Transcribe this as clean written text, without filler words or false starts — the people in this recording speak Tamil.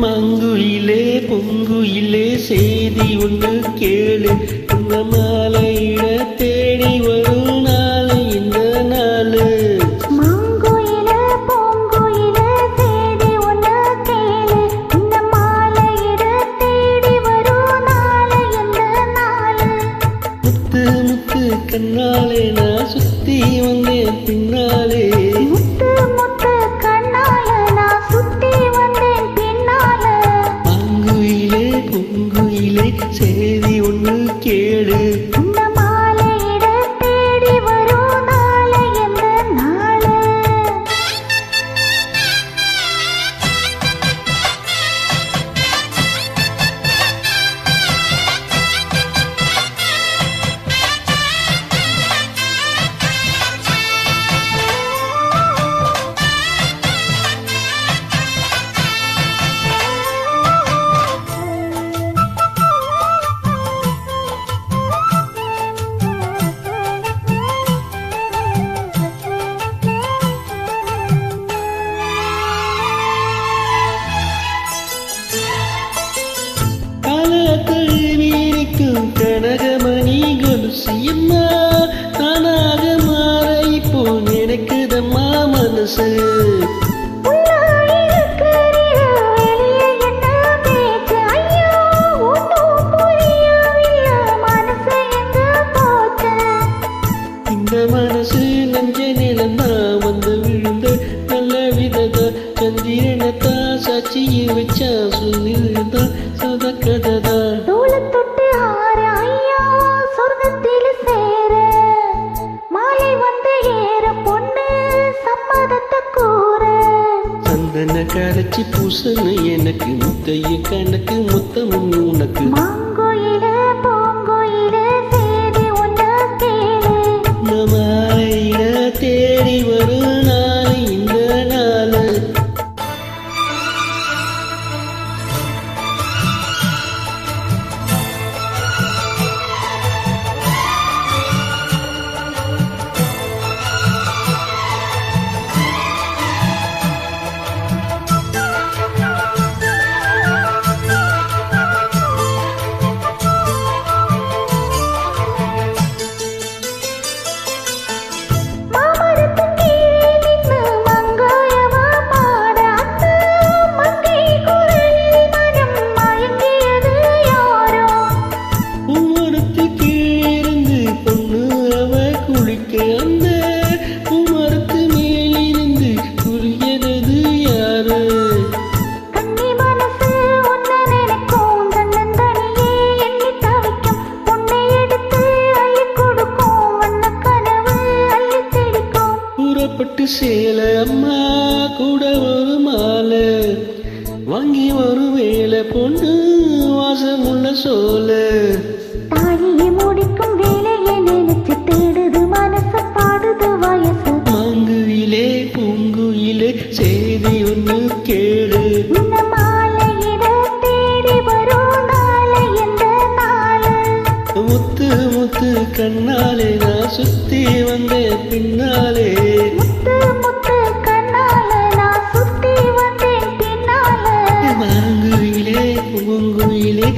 மங்குயிலே பொங்குயிலே செய்தி ஒன்று கேளு, இந்த மாலையிட தேடி வரும் நாளை இந்த நாளு. மங்குயிலே பொங்குயிலே செய்தி ஒன்று கேளு, இந்த மாலையிட தேடி வரும் நாளை இந்த நாளு. முத்து முத்து கண்ணாலே நான் சுத்தி வந்தேன் பின்னாலே, முத்து முத்து கண்ணாலே நான் சுத்தி வந்தேன் பின்னாலே. மங்குயிலே பொங்குயிலே செய்தி ஒன்று கேளு, இந்த மாலையிட தேடி வரும் நாளை இந்த நாளு. வீரிக்கும் கனகமணி கொலுசியம்மா, தானாக மாற இப்போ நினைக்குதம்மா மனசு. இந்த மனசு நஞ்ச நிலந்தா வந்து விழுந்த நல்ல விததா, சந்திரனத்தா சாட்சியை வச்சா சொல்லிருந்தா சதக்கதா. சந்தன கரைச்சி பூசணு எனக்கு, முத்தைய கணக்கு மொத்தமும் உனக்கு. மங்குயிலே பொங்குயிலே செய்தி ஒன்று கேளு, மாலையிட தேடி வரும் நாளை இந்த நாளு. அந்த உமருக்கு மேலிருந்து புரியறது யாரு? கண்ணி மனசு உன்னை நினைக்கும், தன்னந்தனியே எண்ணி தவிக்கும், உன்னை எடுத்து அள்ளி கொடுக்கும், வண்ண கனவு அள்ளி திடிக்கும். கூறப்பட்டு சேல அம்மா கூட ஒரு மாலை வாங்கி ஒரு வேலை பொண்ணு வாசமுள்ள சோல. தாலியை முடிக்கும் வேலையை நினைச்சு தேடுது மனசு, பாடுது வயசு. மங்குயிலே பூங்குயிலே செய்தி ஒன்று கேளு, இந்த மாலையிட தேடி வரும் நாளை இந்த நாளு. முத்து முத்து கண்ணாலே நான் சுத்தி வந்தேன் பின்னாலே, முத்து முத்து கண்ணாலே நான் சுத்தி வந்தேன் பின்னாலே. மங்குயிலே பூங்குயிலே